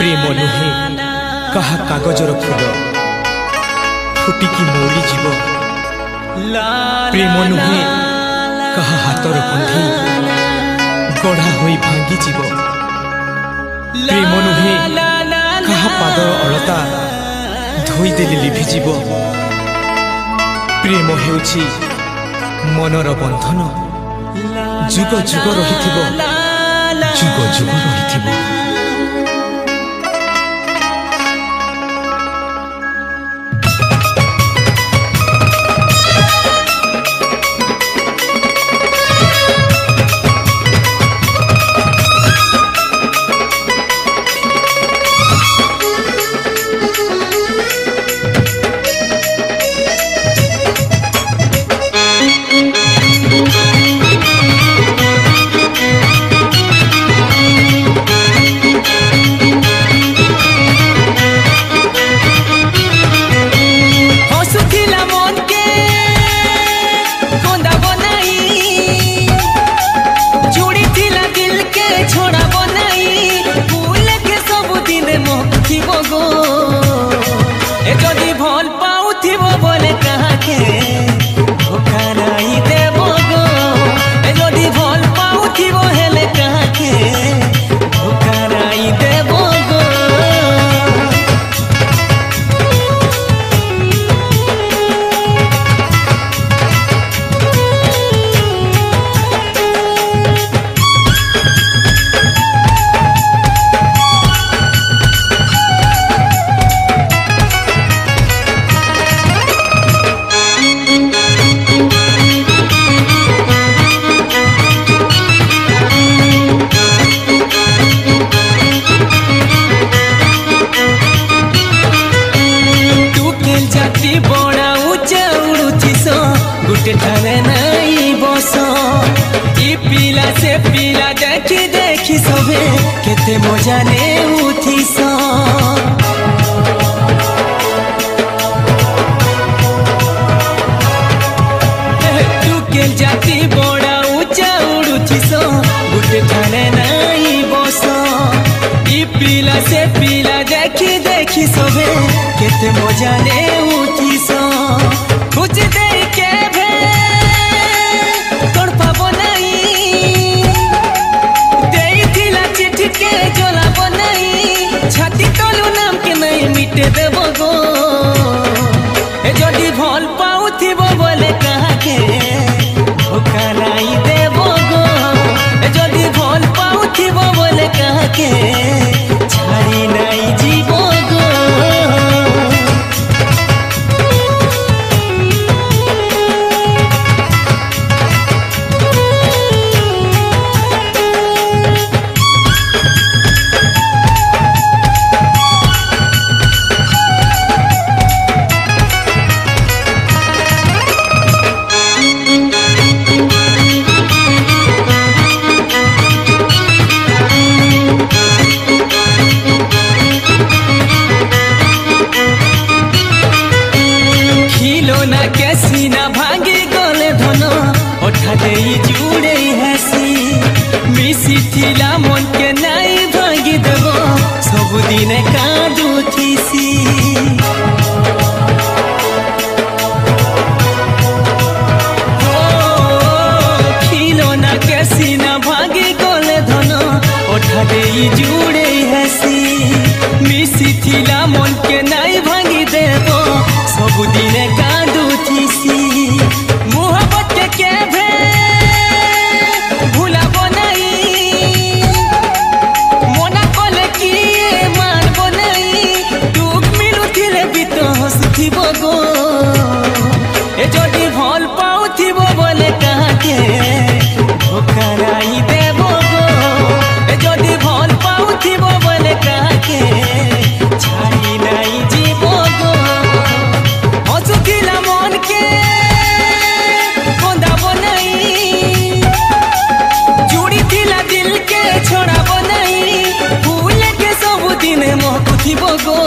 प्रेम नुहे कहा कागजर फूल फुटिकी मौली जीव। प्रेम नुहे कहा हाथर कंठी गढ़ा होई भांगी जीव। प्रेम नुहे कहा पादर अलता धोईदेले लिभिजीव। प्रेम हेउछि मनर बंधन जुग जुग रहिथिबो जुग जुग रहिथिबो। पिला से पिला देखी देखी सबे केते मजा ने उठिस। तू के जाती बड़ा ऊंचा उड़ुथिस गुटे ठाने नहीं बस। ई पिला से पिला देखी देखी सबे केते मजा ने उठिस। कुछ दे के भे तोड़ पाबो के जोलाब नहीं छाती तलू नाम के नहीं मिटे देव गो। जदि भल पाउथिब बोले कहा के धोखा नहीं देव गो। जदि भल पाउथिब बोले कहा के छाड़ी नहीं जीव गो। सीना भांगी गले धन ओठा दे जुड़े हसी। मिसी थिला मन के नहीं भांगी देव सब दिन कांदुथिसी। खिलौना के सीना भांगी गले धन ओठा दे जुड़े हसी। मिसी थिला मन के नहीं भांगी देव सब दिन कांदुथिसी। मोहब्बत के भे भूलाबो नहीं मना कले किए मानबो नहीं। दुख मिलुथिले बीत हसुथिब गो। जदि भल पाउथिब बोले कहा के धोखा नहीं देव गो। जदि भल पाउथिब बोले कहा के छाड़ी नहीं जीव गो। हसुथिला मन के बंधाबो नहीं जुड़ी थिला दिल के छोड़ाबो नहीं। फूल के सब दिन महकुथिब गो।